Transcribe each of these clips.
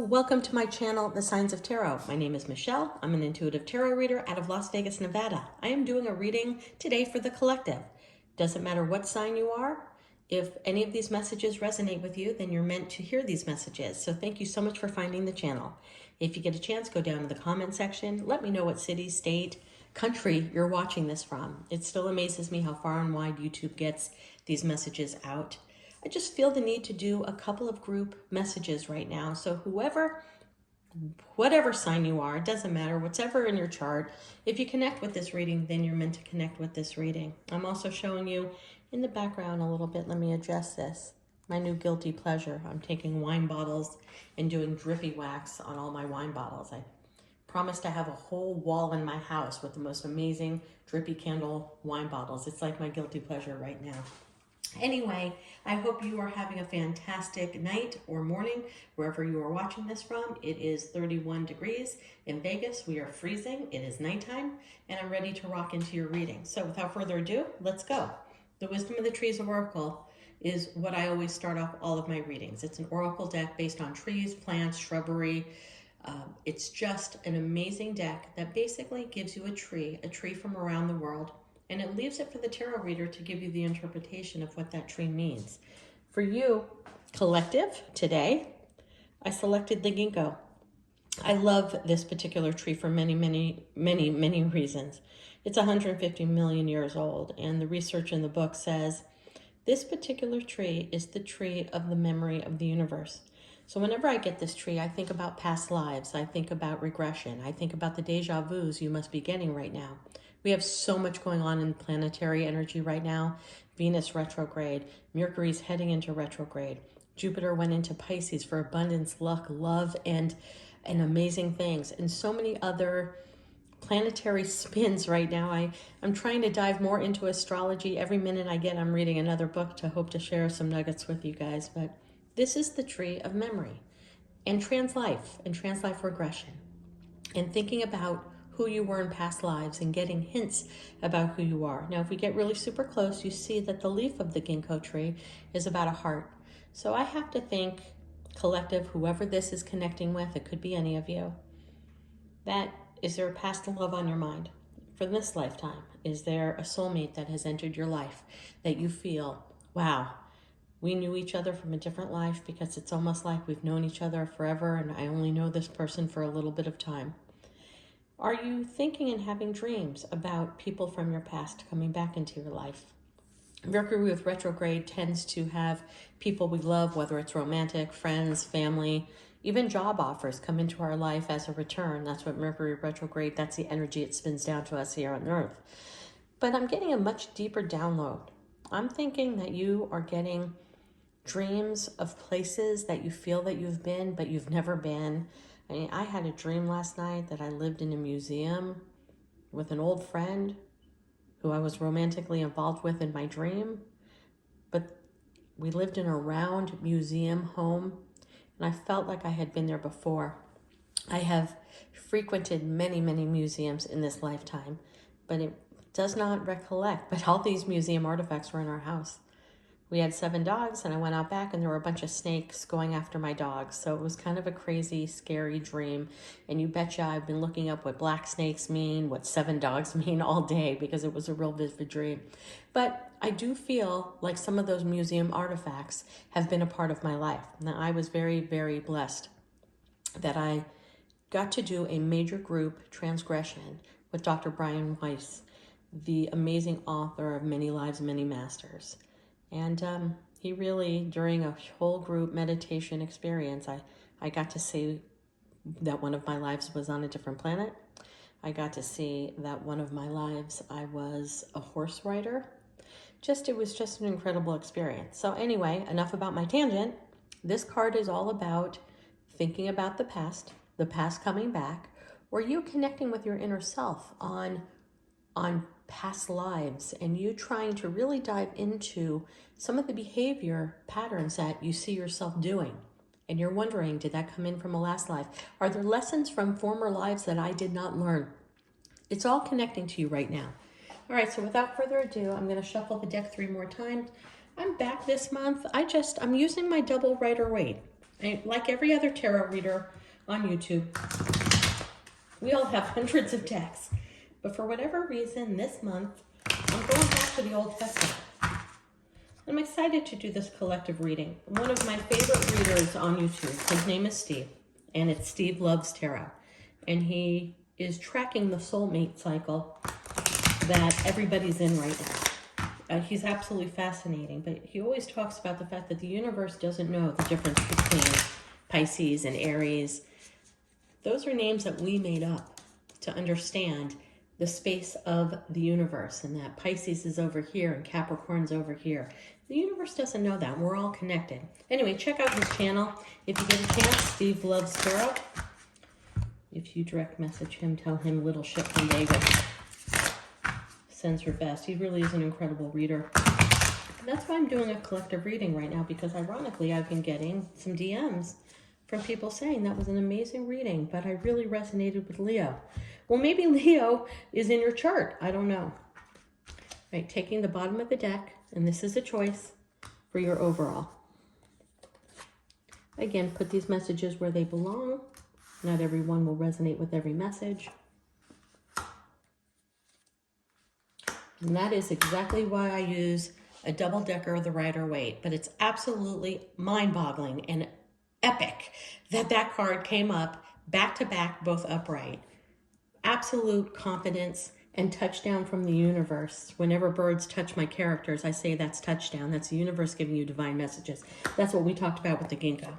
welcome to my channel, The Signs of Tarot. My name is Michelle. I'm an intuitive tarot reader out of Las Vegas, Nevada. I am doing a reading today for the collective. Doesn't matter what sign you are. If any of these messages resonate with you, then you're meant to hear these messages. So thank you so much for finding the channel. If you get a chance, go down to the comment section. Let me know what city, state, country you're watching this from. It still amazes me how far and wide YouTube gets these messages out. I just feel the need to do a couple of group messages right now. So whatever sign you are, it doesn't matter, whatever in your chart, if you connect with this reading, then you're meant to connect with this reading. I'm also showing you in the background a little bit. Let me adjust this. My new guilty pleasure. I'm taking wine bottles and doing drippy wax on all my wine bottles. I promise to have a whole wall in my house with the most amazing drippy candle wine bottles. It's like my guilty pleasure right now. Anyway, I hope you are having a fantastic night or morning wherever you are watching this from. It is 31 degrees in Vegas. We are freezing. It is nighttime, and I'm ready to rock into your reading. So without further ado, let's go. The Wisdom of the Trees Oracle is what I always start off all of my readings. It's an oracle deck based on trees, plants, shrubbery. It's just an amazing deck that basically gives you a tree from around the world, and it leaves it for the tarot reader to give you the interpretation of what that tree means. For you, collective, today, I selected the ginkgo. I love this particular tree for many reasons. It's 150 million years old, and the research in the book says this particular tree is the tree of the memory of the universe. So whenever I get this tree, I think about past lives. I think about regression. I think about the deja vus you must be getting right now. We have so much going on in planetary energy right now. Venus retrograde, Mercury's heading into retrograde. Jupiter went into Pisces for abundance, luck, love, and amazing things. And so many other planetary spins right now. I'm trying to dive more into astrology. Every minute I get, I'm reading another book to hope to share some nuggets with you guys. But this is the tree of memory and trans life regression, and thinking about who you were in past lives and getting hints about who you are. Now, if we get really super close, you see that the leaf of the ginkgo tree is about a heart. So I have to think, collective, whoever this is connecting with, it could be any of you, that is there a past love on your mind for this lifetime? Is there a soulmate that has entered your life that you feel, wow, we knew each other from a different life, because it's almost like we've known each other forever and I only know this person for a little bit of time? Are you thinking and having dreams about people from your past coming back into your life? Mercury with retrograde tends to have people we love, whether it's romantic, friends, family, even job offers come into our life as a return. That's what Mercury retrograde, that's the energy it spins down to us here on Earth. But I'm getting a much deeper download. I'm thinking that you are getting dreams of places that you feel that you've been, but you've never been. I mean, I had a dream last night that I lived in a museum with an old friend who I was romantically involved with in my dream, but we lived in a round museum home, and I felt like I had been there before. I have frequented many museums in this lifetime, but it does not recollect, but all these museum artifacts were in our house. We had 7 dogs, and I went out back and there were a bunch of snakes going after my dogs. So it was kind of a crazy, scary dream. And you betcha I've been looking up what black snakes mean, what 7 dogs mean all day, because it was a real vivid dream. But I do feel like some of those museum artifacts have been a part of my life. Now, I was very blessed that I got to do a major group transgression with Dr. Brian Weiss, the amazing author of Many Lives, Many Masters. And he really, during a whole group meditation experience, I got to see that one of my lives was on a different planet. I got to see that one of my lives I was a horse rider. It was just an incredible experience. So anyway, enough about my tangent. This card is all about thinking about the past coming back, or you connecting with your inner self on past lives, and you trying to really dive into some of the behavior patterns that you see yourself doing. And you're wondering, did that come in from a last life? Are there lessons from former lives that I did not learn? It's all connecting to you right now. All right, so without further ado, I'm going to shuffle the deck 3 more times. I'm back this month. I'm using my double Rider Waite. Like every other tarot reader on YouTube, we all have hundreds of decks. But for whatever reason, this month, I'm going back to the Old Testament. I'm excited to do this collective reading. One of my favorite readers on YouTube, his name is Steve, and it's Steve Loves Tarot. And he is tracking the soulmate cycle that everybody's in right now. He's absolutely fascinating, but he always talks about the fact that the universe doesn't know the difference between Pisces and Aries. Those are names that we made up to understand the space of the universe, and that Pisces is over here and Capricorn's over here. The universe doesn't know that. We're all connected. Anyway, check out his channel if you get a chance. Steve Loves Tarot. If you direct message him, tell him Little Ship from Vegas sends her best. He really is an incredible reader. That's why I'm doing a collective reading right now, because ironically I've been getting some DMs from people saying that was an amazing reading, but I really resonated with Leo. Well, maybe Leo is in your chart. I don't know. Right, taking the bottom of the deck, and this is a choice for your overall. Again, put these messages where they belong. Not everyone will resonate with every message. And that is exactly why I use a double-decker, the Rider-Waite. But it's absolutely mind-boggling and epic that that card came up back-to-back, both upright. Absolute confidence and touchdown from the universe. Whenever birds touch my characters, I say that's touchdown. That's the universe giving you divine messages. That's what we talked about with the ginkgo.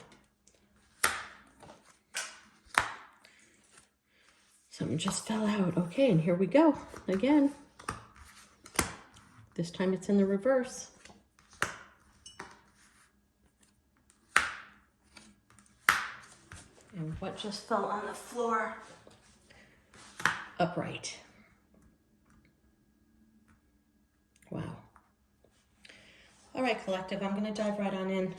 Something just fell out. Okay, and here we go again. This time it's in the reverse. And what just fell on the floor? Upright. Wow. All right, collective, I'm going to dive right on in.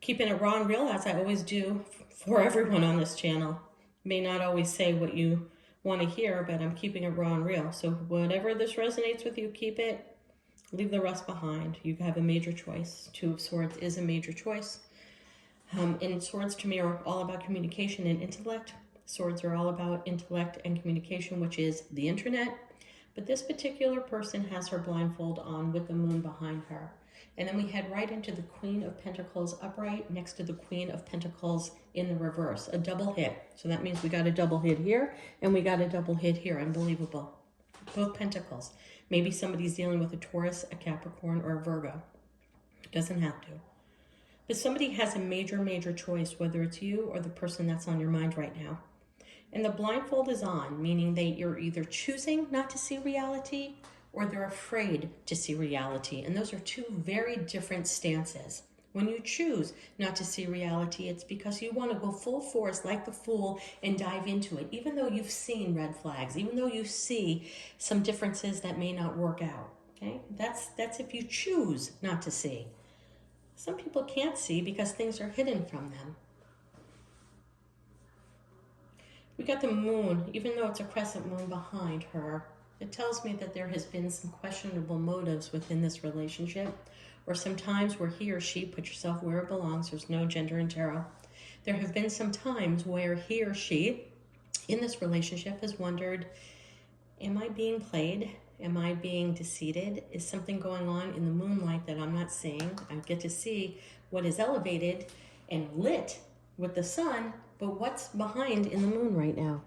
Keeping it raw and real, as I always do for everyone on this channel. May not always say what you want to hear, but I'm keeping it raw and real. So whatever this resonates with you, keep it. Leave the rest behind. You have a major choice. Two of Swords is a major choice. And swords to me are all about communication and intellect. Swords are all about intellect and communication, which is the internet. But this particular person has her blindfold on with the moon behind her. And then we head right into the Queen of Pentacles upright next to the Queen of Pentacles in the reverse. A double hit. So that means we got a double hit here and we got a double hit here. Unbelievable. Both Pentacles. Maybe somebody's dealing with a Taurus, a Capricorn, or a Virgo. Doesn't have to. But somebody has a major, major choice, whether it's you or the person that's on your mind right now. And the blindfold is on, meaning that you're either choosing not to see reality or they're afraid to see reality. And those are two very different stances. When you choose not to see reality, it's because you want to go full force like the Fool and dive into it, even though you've seen red flags, even though you see some differences that may not work out. Okay? That's if you choose not to see. Some people can't see because things are hidden from them. We got the moon, even though it's a crescent moon behind her. It tells me that there has been some questionable motives within this relationship, or some times where he or she, put yourself where it belongs, there's no gender in tarot. There have been some times where he or she in this relationship has wondered, am I being played? Am I being deceived? Is something going on in the moonlight that I'm not seeing? I get to see what is elevated and lit with the sun, but what's behind in the moon right now?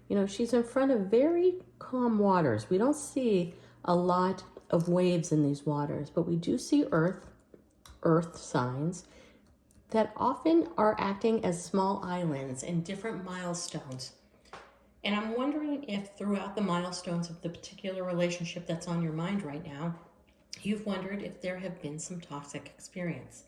You know, she's in front of very calm waters. We don't see a lot of waves in these waters, but we do see earth signs that often are acting as small islands and different milestones. And I'm wondering if throughout the milestones of the particular relationship that's on your mind right now, you've wondered if there have been some toxic experience.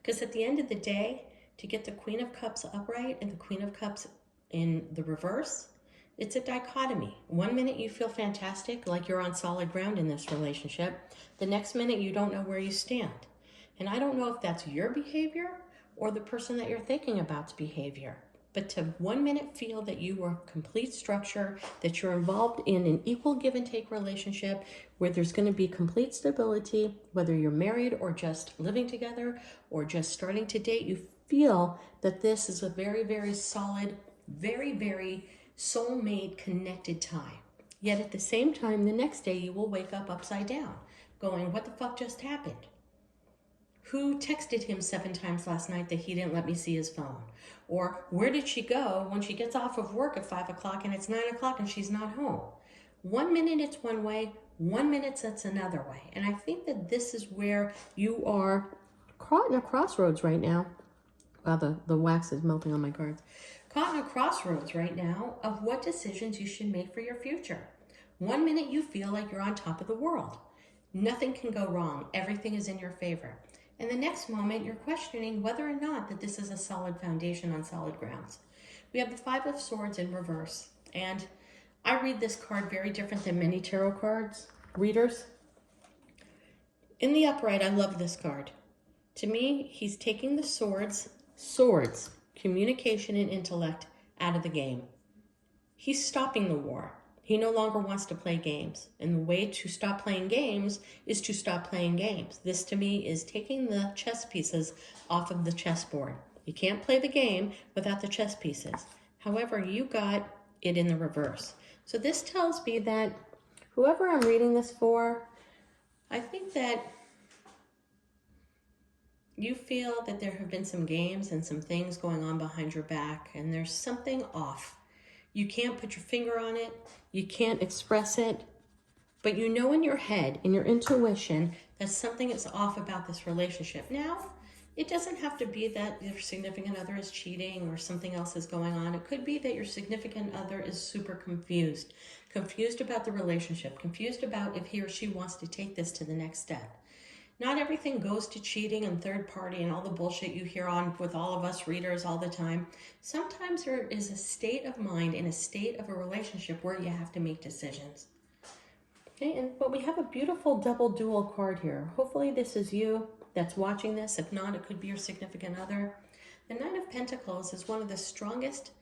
Because at the end of the day, to get the Queen of Cups upright and the Queen of Cups in the reverse, it's a dichotomy. One minute you feel fantastic, like you're on solid ground in this relationship. The next minute you don't know where you stand. And I don't know if that's your behavior or the person that you're thinking about's behavior. But to 1 minute feel that you are complete structure, that you're involved in an equal give and take relationship where there's going to be complete stability, whether you're married or just living together or just starting to date, you feel that this is a very, very solid, very, very soulmate connected time. Yet at the same time, the next day you will wake up upside down, going, what the fuck just happened? Who texted him 7 times last night that he didn't let me see his phone? Or where did she go when she gets off of work at 5 o'clock and it's 9 o'clock and she's not home? 1 minute it's one way, 1 minute it's another way. And I think that this is where you are caught in a crossroads right now. Wow, the wax is melting on my cards. Caught in a crossroads right now of what decisions you should make for your future. 1 minute you feel like you're on top of the world. Nothing can go wrong. Everything is in your favor. And the next moment, you're questioning whether or not that this is a solid foundation on solid grounds. We have the 5 of Swords in reverse. And I read this card very different than many tarot cards readers. In the upright, I love this card. To me, he's taking the swords, communication and intellect, out of the game. He's stopping the war. He no longer wants to play games. And the way to stop playing games is to stop playing games. This to me is taking the chess pieces off of the chessboard. You can't play the game without the chess pieces. However, you got it in the reverse. So this tells me that whoever I'm reading this for, I think that you feel that there have been some games and some things going on behind your back, and there's something off. You can't put your finger on it. You can't express it. But you know in your head, in your intuition, that something is off about this relationship. Now, it doesn't have to be that your significant other is cheating or something else is going on. It could be that your significant other is super confused. Confused about the relationship. Confused about if he or she wants to take this to the next step. Not everything goes to cheating and third party and all the bullshit you hear on with all of us readers all the time. Sometimes there is a state of mind and a state of a relationship where you have to make decisions. Okay, but we have a beautiful double dual card here. Hopefully this is you that's watching this. If not, it could be your significant other. The Knight of Pentacles is one of the strongest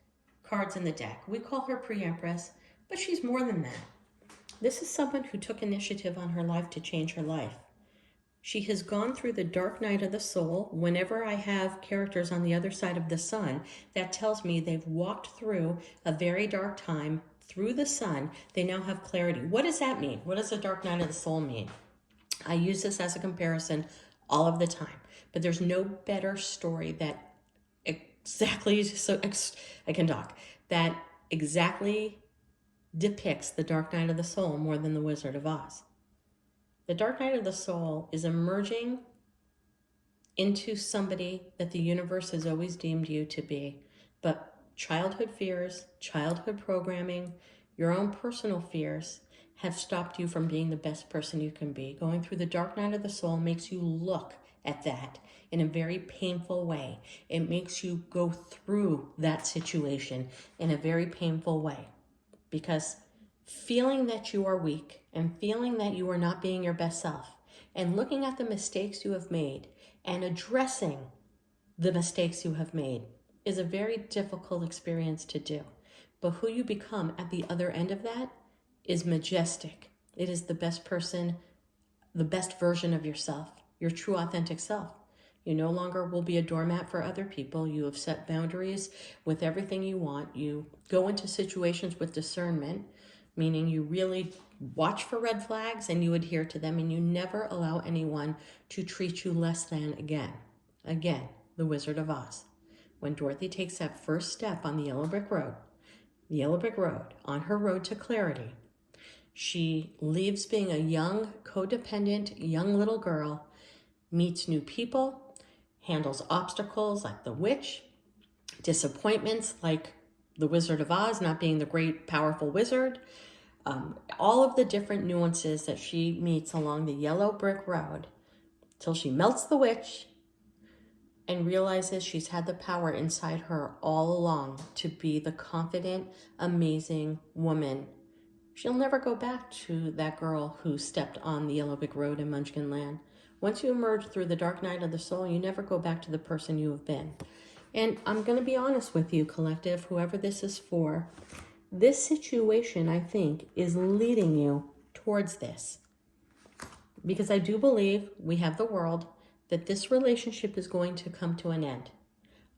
cards in the deck. We call her Pre-Empress, but she's more than that. This is someone who took initiative on her life to change her life. She has gone through the dark night of the soul. Whenever I have characters on the other side of the sun, that tells me they've walked through a very dark time through the sun. They now have clarity. What does that mean? What does the dark night of the soul mean? I use this as a comparison all of the time, but there's no better story that exactly, so I can talk, that exactly depicts the dark night of the soul more than the Wizard of Oz. The dark night of the soul is emerging into somebody that the universe has always deemed you to be. But childhood fears, childhood programming, your own personal fears have stopped you from being the best person you can be. Going through the dark night of the soul makes you look at that in a very painful way. It makes you go through that situation in a very painful way. Because feeling that you are weak and feeling that you are not being your best self and looking at the mistakes you have made and addressing the mistakes you have made is a very difficult experience to do. But who you become at the other end of that is majestic. It is the best person, the best version of yourself, your true authentic self. You no longer will be a doormat for other people. You have set boundaries with everything you want. You go into situations with discernment, meaning you really watch for red flags and you adhere to them, and you never allow anyone to treat you less than again. Again, the Wizard of Oz. When Dorothy takes that first step on the yellow brick road, on her road to clarity, she leaves being a young, codependent, young little girl, meets new people, handles obstacles like the witch, disappointments like the Wizard of Oz not being the great, powerful wizard, all of the different nuances that she meets along the yellow brick road till she melts the witch and realizes she's had the power inside her all along to be the confident, amazing woman. She'll never go back to that girl who stepped on the yellow brick road in Munchkin Land. Once you emerge through the dark night of the soul, you never go back to the person you have been. And I'm going to be honest with you, collective, whoever this is for. This situation, I think, is leading you towards this. Because I do believe we have the world that this relationship is going to come to an end.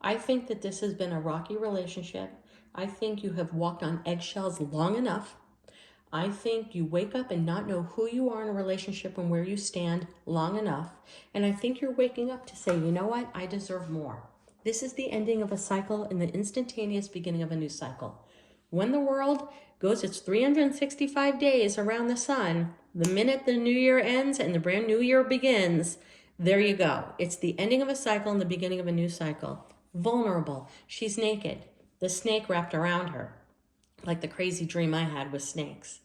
I think that this has been a rocky relationship. I think you have walked on eggshells long enough. I think you wake up and not know who you are in a relationship and where you stand long enough. And I think you're waking up to say, you know what? I deserve more. This is the ending of a cycle and the instantaneous beginning of a new cycle. When the world goes its 365 days around the sun, the minute the new year ends and the brand new year begins, there you go. It's the ending of a cycle and the beginning of a new cycle. Vulnerable. She's naked. The snake wrapped around her, like the crazy dream I had with snakes.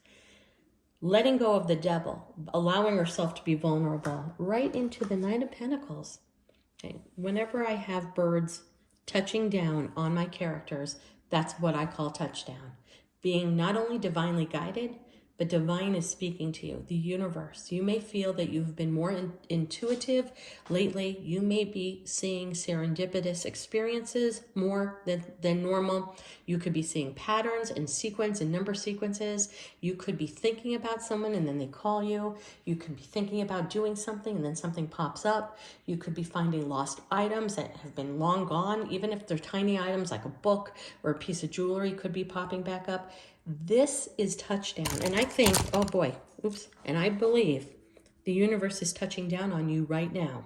Letting go of the devil, allowing herself to be vulnerable, right into the Knight of Pentacles. Okay. Whenever I have birds touching down on my characters, that's what I call touchdown. Being not only divinely guided, but divine is speaking to you, the universe. You may feel that you've been more intuitive lately. You may be seeing serendipitous experiences more than normal. You could be seeing patterns and sequence and number sequences. You could be thinking about someone and then they call you. You could be thinking about doing something and then something pops up. You could be finding lost items that have been long gone, even if they're tiny items like a book or a piece of jewelry could be popping back up. This is touchdown. And I think, oh boy, oops, and I believe the universe is touching down on you right now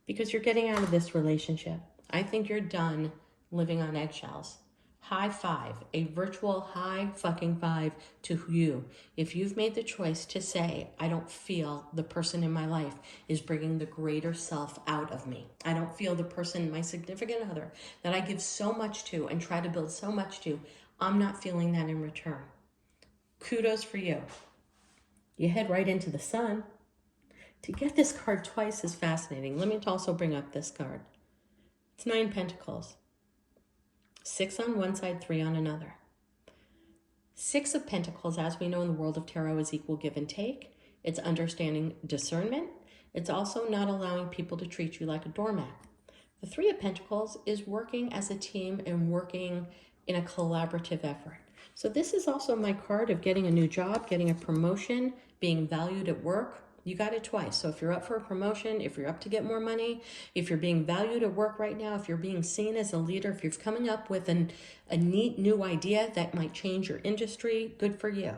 because you're getting out of this relationship. I think you're done living on eggshells. High five, a virtual high fucking five to you. If you've made the choice to say, I don't feel the person in my life is bringing the greater self out of me. I don't feel the person, my significant other, that I give so much to and try to build so much to, I'm not feeling that in return. Kudos for you. You head right into the sun. To get this card twice is fascinating. Let me also bring up this card. It's 9 Pentacles. 6 on one side, 3 on another. 6 of Pentacles, as we know in the world of tarot, is equal give and take. It's understanding discernment. It's also not allowing people to treat you like a doormat. The 3 of Pentacles is working as a team and working in a collaborative effort. So this is also my card of getting a new job, getting a promotion, being valued at work. You got it twice. So if you're up for a promotion, if you're up to get more money, if you're being valued at work right now, if you're being seen as a leader, if you're coming up with a neat new idea that might change your industry, good for you.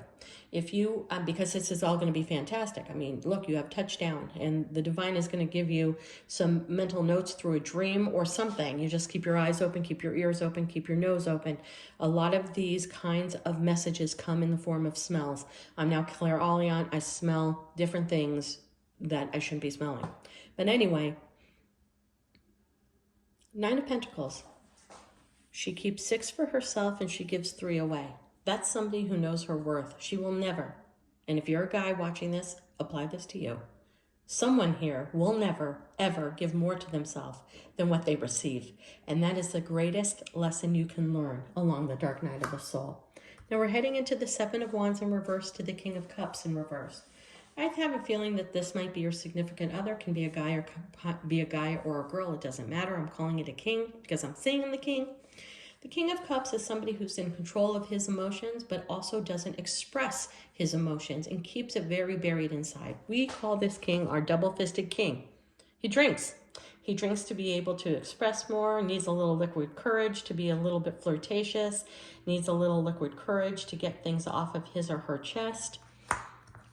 If you, because this is all going to be fantastic. I mean, look, you have touchdown and the divine is going to give you some mental notes through a dream or something. You just keep your eyes open, keep your ears open, keep your nose open. A lot of these kinds of messages come in the form of smells. I'm now clairaudient. I smell different things that I shouldn't be smelling. But anyway, 9 of Pentacles. She keeps 6 for herself and she gives 3 away. That's somebody who knows her worth. She will never, and if you're a guy watching this, apply this to you. Someone here will never, ever give more to themselves than what they receive. And that is the greatest lesson you can learn along the dark night of the soul. Now we're heading into the 7 of Wands in reverse to the King of Cups in reverse. I have a feeling that this might be your significant other, can be a guy or a girl. It doesn't matter. I'm calling it a king because I'm seeing the king. The King of Cups is somebody who's in control of his emotions, but also doesn't express his emotions and keeps it very buried inside. We call this king our double-fisted king. He drinks. He drinks to be able to express more, needs a little liquid courage to be a little bit flirtatious, needs a little liquid courage to get things off of his or her chest,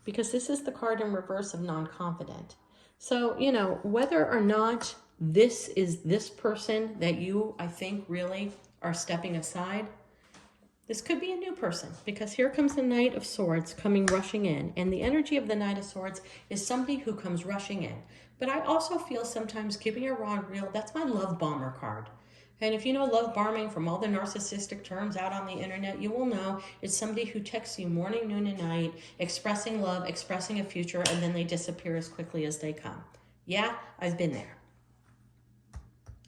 because this is the card in reverse of non-confident. So, you know, whether or not this is this person that you, I think, really are stepping aside, this could be a new person, because here comes the Knight of Swords coming rushing in, and the energy of the Knight of Swords is somebody who comes rushing in. But I also feel sometimes, keeping it raw and real, that's my love bomber card. And if you know love bombing from all the narcissistic terms out on the internet, you will know it's somebody who texts you morning, noon, and night, expressing love, expressing a future, and then they disappear as quickly as they come. Yeah, I've been there.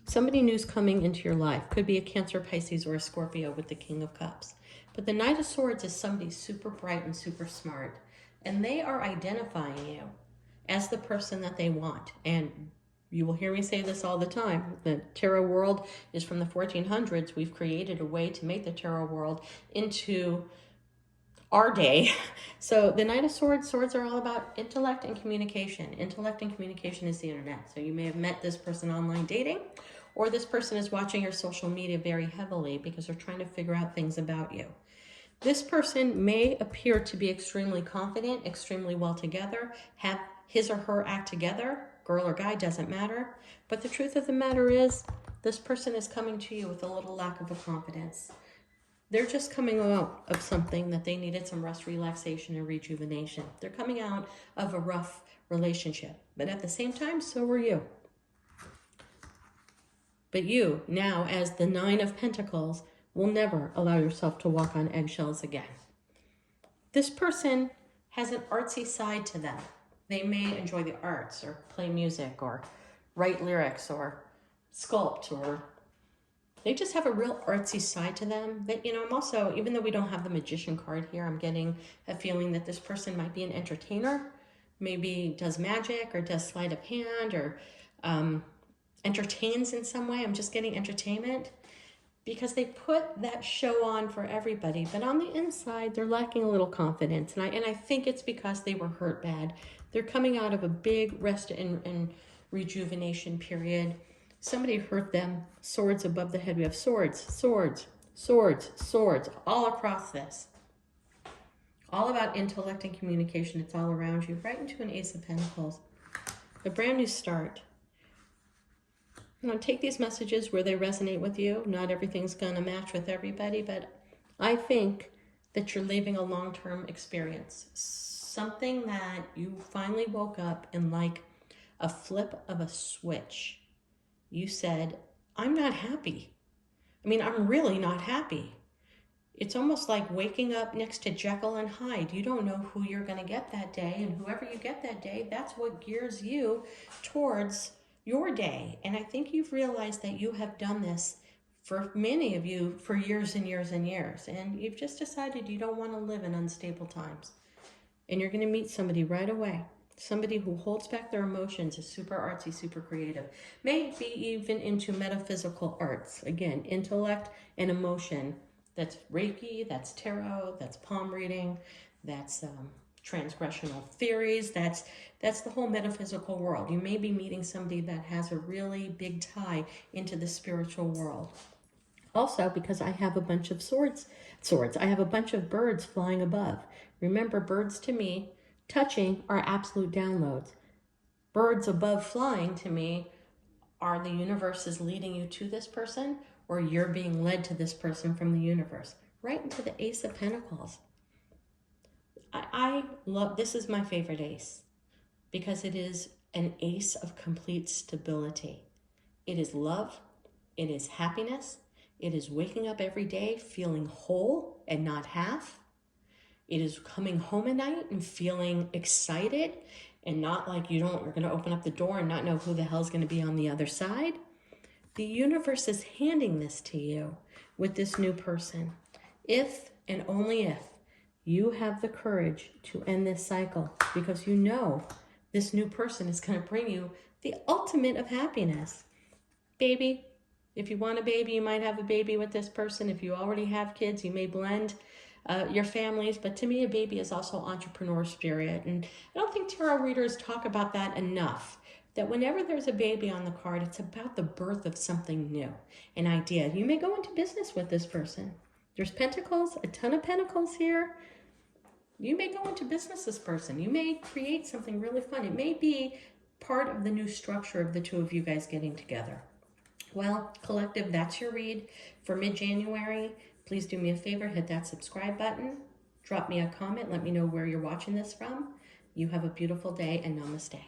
Somebody new's coming into your life. Could be a Cancer, Pisces, or a Scorpio with the King of Cups. But the Knight of Swords is somebody super bright and super smart. And they are identifying you as the person that they want. And you will hear me say this all the time. The tarot world is from the 1400s. We've created a way to make the tarot world into our day. So the Knight of Swords are all about intellect and communication. Intellect and communication is the internet. So you may have met this person online dating, or this person is watching your social media very heavily because they're trying to figure out things about you. This person may appear to be extremely confident, extremely well together, have his or her act together, girl or guy, doesn't matter. But the truth of the matter is, this person is coming to you with a little lack of a confidence. They're just coming out of something that they needed some rest, relaxation, and rejuvenation. They're coming out of a rough relationship. But at the same time, so were you. But you, now as the Nine of Pentacles, will never allow yourself to walk on eggshells again. This person has an artsy side to them. They may enjoy the arts or play music or write lyrics or sculpt, or they just have a real artsy side to them. But, you know, I'm also, even though we don't have the Magician card here, I'm getting a feeling that this person might be an entertainer, maybe does magic or does sleight of hand or entertains in some way. I'm just getting entertainment because they put that show on for everybody. But on the inside, they're lacking a little confidence. And I think it's because they were hurt bad. They're coming out of a big rest and rejuvenation period. Somebody hurt them. Swords above the head. We have swords, swords, swords, swords, all across this. All about intellect and communication. It's all around you. Right into an Ace of Pentacles. A brand new start. You know, take these messages where they resonate with you. Not everything's going to match with everybody, but I think that you're leaving a long-term experience. Something that you finally woke up and, like a flip of a switch, you said, I'm not happy. I mean, I'm really not happy. It's almost like waking up next to Jekyll and Hyde. You don't know who you're going to get that day, and whoever you get that day, that's what gears you towards your day. And I think you've realized that you have done this for many of you for years and years and years, and you've just decided you don't want to live in unstable times. And you're going to meet somebody right away. Somebody who holds back their emotions, is super artsy, super creative. May be even into metaphysical arts. Again, intellect and emotion. That's Reiki, that's tarot, that's palm reading, that's transgressional theories. That's the whole metaphysical world. You may be meeting somebody that has a really big tie into the spiritual world. Also, because I have a bunch of swords, I have a bunch of birds flying above. Remember, birds to me, touching are absolute downloads. Birds above flying to me are the universe is leading you to this person, or you're being led to this person from the universe. Right into the Ace of Pentacles. I love, this is my favorite ace because it is an ace of complete stability. It is love. It is happiness. It is waking up every day feeling whole and not half. It is coming home at night and feeling excited and not like you're going to open up the door and not know who the hell's going to be on the other side. The universe is handing this to you with this new person. If and only if you have the courage to end this cycle, because you know this new person is going to bring you the ultimate of happiness. Baby, if you want a baby, you might have a baby with this person. If you already have kids, you may blend your families. But to me, a baby is also entrepreneur spirit. And I don't think tarot readers talk about that enough. That whenever there's a baby on the card, it's about the birth of something new, an idea. You may go into business with this person. There's pentacles, a ton of pentacles here. You may go into business with this person. You may create something really fun. It may be part of the new structure of the two of you guys getting together. Well, collective, that's your read for mid-January. Please do me a favor, hit that subscribe button. Drop me a comment. Let me know where you're watching this from. You have a beautiful day, and namaste.